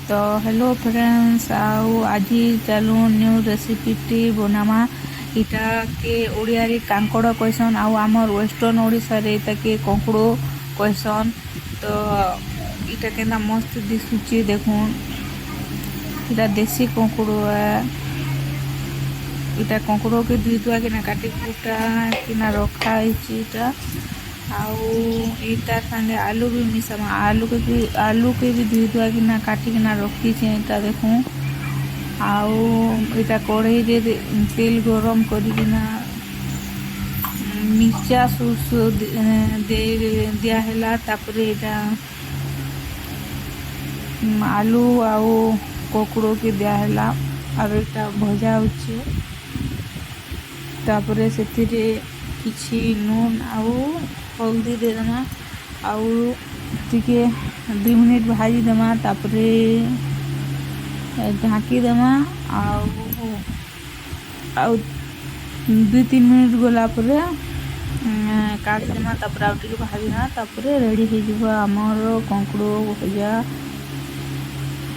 तो hello friends आज चलू न्यू रेसिपीटी बनामा इटा के ओडिया रे कांकड़ कहसन आमर वेस्टर्न ओडिशा रे के कंकड़ो कहसन। तो इटा केना मस्त दिसुची देखुन इटा देसी कंकड़ो है। इटा कंकड़ो के दुई दुआ किना काटी कुटा किना रखा इटा तार संगे आलू भी मिसामा आलू के भी धुई धुआ किना काटी किना रखी इटा देखूँ आटा कढ़ई रे तेल गरम करिकिना मिर्चा सुस दिया तापरे इटा आलू आउ ककड़ो के दिया और इटा भजा होचे तापरे से किछि नून आउ हल्दी दे देमा आउ टिके 2 मिनट भाजी देमा तापरे ढाकी देमा आउ 2-3 मिनट गला परे काट देमा तापरे आउ टिके भाजीना तापरे रेडी हो जिवो हमर कंकड़ो भजा।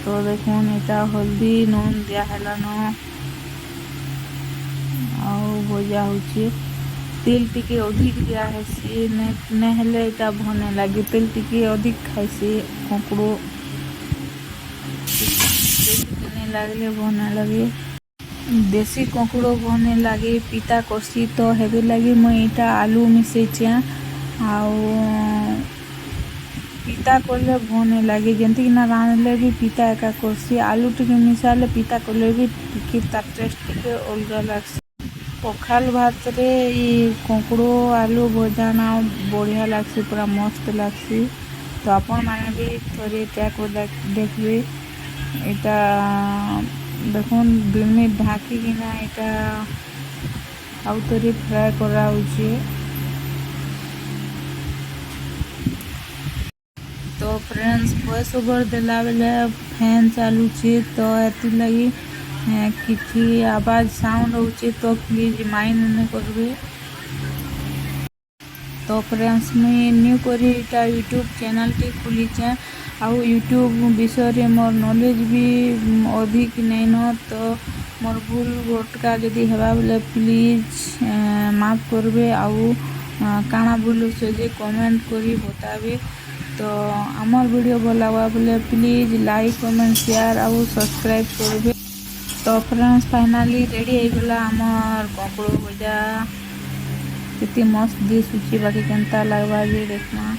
तो देखुन एटा हल्दी नून दिया हैला न आउ भजा होची तेल टिके अधिक दिया है नहले इटा भने लगे तेल टिके अधिक खाइसी कंकड़ो नहीं लगले भने लगे देसी कंकड़ो भने लगे पिता करसी। तो हेबे लगे मैं इटा आलू मिसे पिता करले भने लगे जंती कि ना रांधले भी पिता एका करसी आलू टिके मिसाले पिता करले भी टिके तार टेस्ट टिके अलग लगसी। पखाल भात रे कंकड़ो आलू भजा ना बढ़िया लगसी पूरा मस्त लगसी। तो आपण माने भी थोड़े ट्राई कर देखबे इटा देखुन 2 मिनट ढाकी किना इटा आउ थोड़े फ्राई करा होचे। तो फ्रेंड्स वॉइस ओवर देला बेले फैन चालू छे तो एति लगी किसी आवाज साउंड होचे तो प्लीज माइंड नहीं करबे। तो फ्रेंड्स मुई न्यू करी इटा यूट्यूब चैनल टी खुली आउ यूट्यूब विषय रे मोर नॉलेज भी अधिक नहीं न तो मोर भूल भटका जदि हेबा बोले प्लीज माफ करबे आउ काना भूल जे कमेंट करी बताबे। तो आमर वीडियो भल लगा बोले प्लीज लाइक कमेंट शेयर आउ सब्सक्राइब करबे। तो फ्रेंड्स फाइनाली रेडी हो गला आमर कंकड़ो भजा कितनी मस्त दिशुची बाकी केनता लगवा जे देखना।